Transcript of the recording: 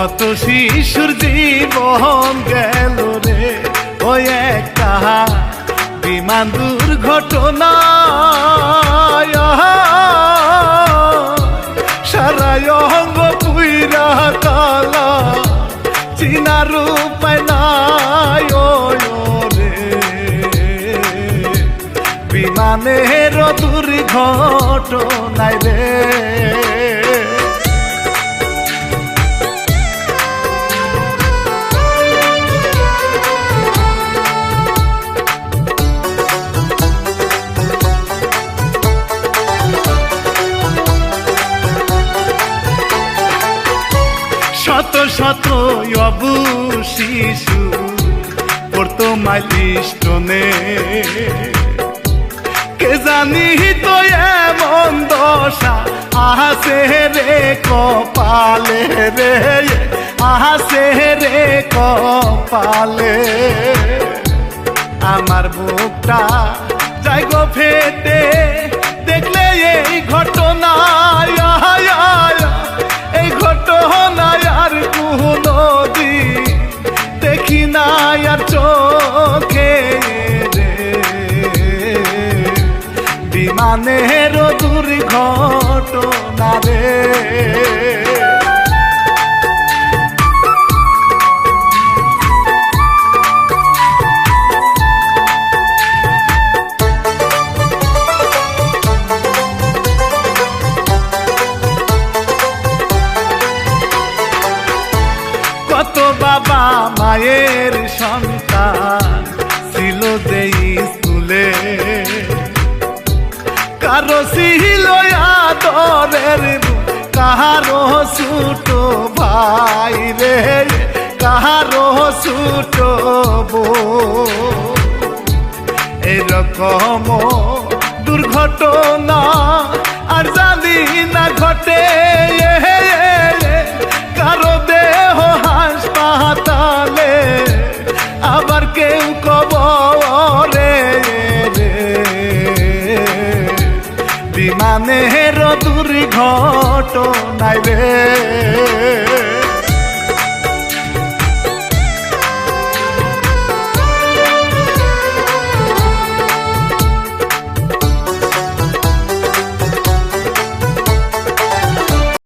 কত শিশুর জীবন গেল রে ওই একটা বিমান দুর্ঘটনা সারা অঙ্গ পুইরা কালা চিনার উপায় নাই রে বিমানের দুর্ঘটনায় রে শত শত অবু শিশু পড়তো মাইলস্টোনে কে জানি তো এমন দশা আহাসে রে কপালে রে আহাসে রে কপালে আমার বুকটা যাই গো ফেটে দেখলে এই ঘটনা এই ঘটনায় আর কোনো দিন দেখি না আর চোখে রে বিমানের দুর্ঘটনা রে কত বাবা মায়ের সন্তান ছিল যে স্কুলে কারো ছিল আদরের কাহারো ছোট ভাই রে কাহারো ছোট এরকম দুর্ঘটনা আর জানি না ঘটে কারো দেহ হাসপাতালে আবার কেউ কবরে রে বিমানের দুর্ঘটনায় রে